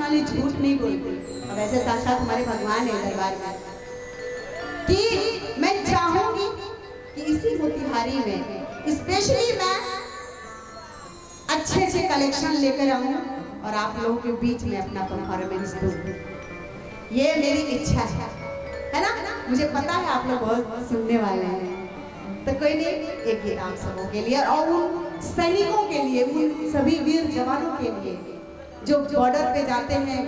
वाली झूठ नहीं बोलती, और वैसे साक्षात हमारे भगवान है दरबार में, कि मैं चाहूंगी कि इसी मोतिहारी में स्पेशली मैं अच्छे अच्छे कलेक्शन लेकर आऊं और आप लोगों के बीच में अपना परफॉर्मेंस दूं। ये मेरी इच्छा है ना। मुझे पता है आप लोग बहुत सुनने वाले हैं, तो कोई नहीं, एक गीत आप सबों के लिए और उन सैनिकों के लिए, उन सभी वीर जवानों के लिए जो बॉर्डर पे जाते हैं,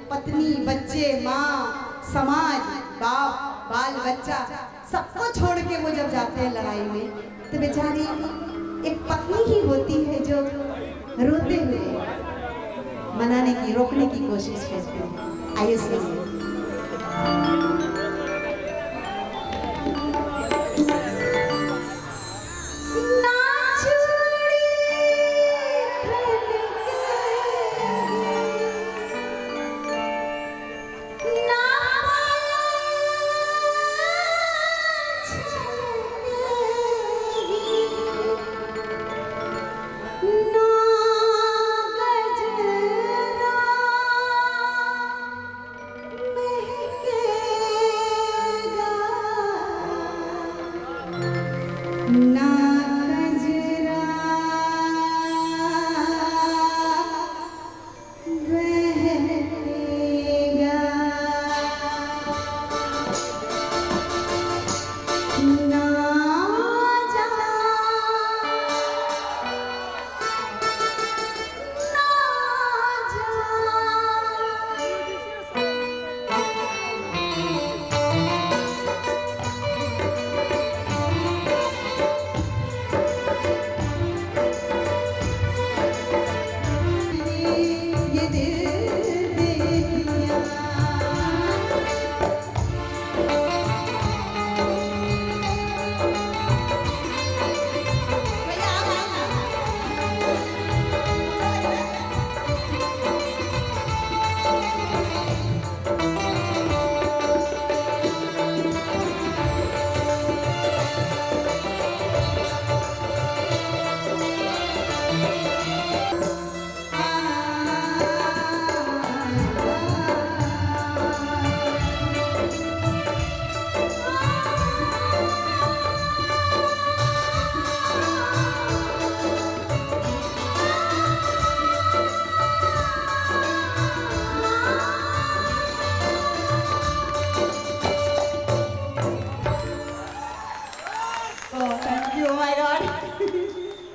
पत्नी बच्चे माँ समाज बाप बाल बच्चा सबको छोड़ के वो जब जाते हैं लड़ाई में, तो बेचारी एक पत्नी ही होती है जो रोते हुए मनाने की रोकने की कोशिश करती है। आइए सुनिए।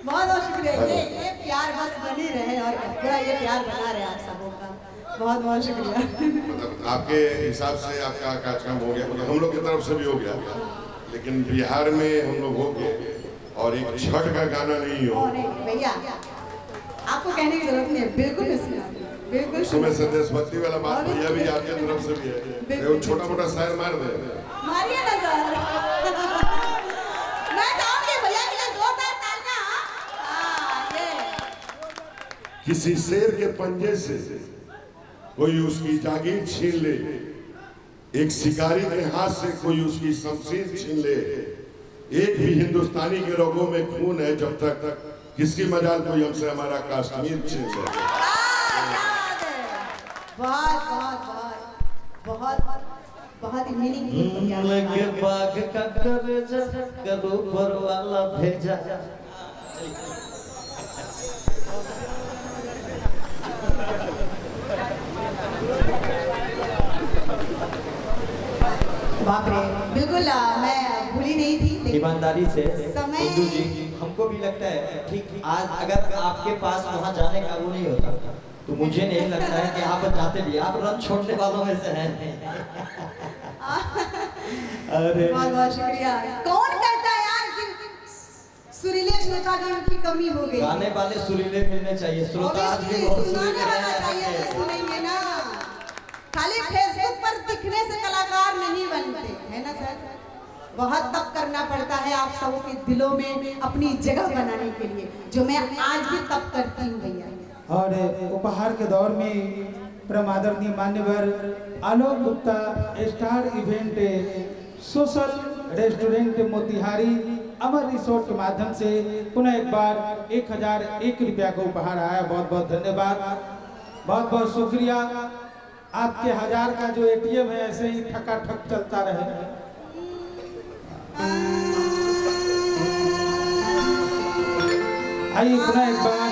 बहुत शुक्रिया। ये प्यार बस बनी रहे और ये प्यार बना रहे आप सबों का। बहुत बहुत शुक्रिया। मतलब आपके हिसाब से आपका कार्यक्रम हो गया, मतलब हम लोग की तरफ से भी हो गया, लेकिन बिहार में हम लोग हो गए और एक छठ का गाना नहीं हो। भैया आपको कहने की जरूरत नहीं है, बिल्कुल बिल्कुल सुबह से देशभक्ति वाला बात भैया भी आपकी तरफ से भी है। वो छोटा मोटा शायर मार दे, मारिए ना सर। मैं चाहूंगी भैया के लिए जोरदार तालियां। किसी शेर के पंजे से कोई उसकी जागीर छीन ले, एक शिकारी के हाथ से कोई उसकी शमशीर छीन ले, एक भी हिंदुस्तानी के रगों में खून है जब तक किसकी मजाल कोई हमसे हमारा कश्मीर छीन ले। बहुत बहुत बहुत बहुत बहुत मीनिंग के बाग का करो पर वाला भेजा। बाप रे, बिल्कुल मैं भूली नहीं थी। ईमानदारी से समय इंदु जी, हमको भी लगता है ठीक आज अगर आपके पास वहाँ जाने का वो नहीं होता तो मुझे नहीं लगता है कि आप जाते भी, आप रन छोड़ने वालों में से हैं। अरे बहुत बहुत शुक्रिया। कौन कहता है यार कि सुरीले श्रोतागण की कमी हो गई? गाने वाले सुरीले मिलने चाहिए, श्रोता आज भी बहुत सुरीले चाहिए, सुनेंगे ना। खाली फेसबुक पर दिखने से कलाकार नहीं बनते, है ना सर? बहुत तप करना पड़ता है आप सबों के दिलों में अपनी जगह बनाने के लिए, जो मैं आज भी तप करती हूँ भैया। और उपहार के दौर में परम आदरणीय मान्यवर Alok Gupta star event social restaurant Motihari Amar resort के माध्यम से पुनः एक बार 1001 रुपया का उपहार आया। बहुत बहुत धन्यवाद। बहुत बहुत शुक्रिया। आपके 1000 का जो एटीएम है ऐसे ही ठकाठक चलता रहे। आइए पुनः एक बार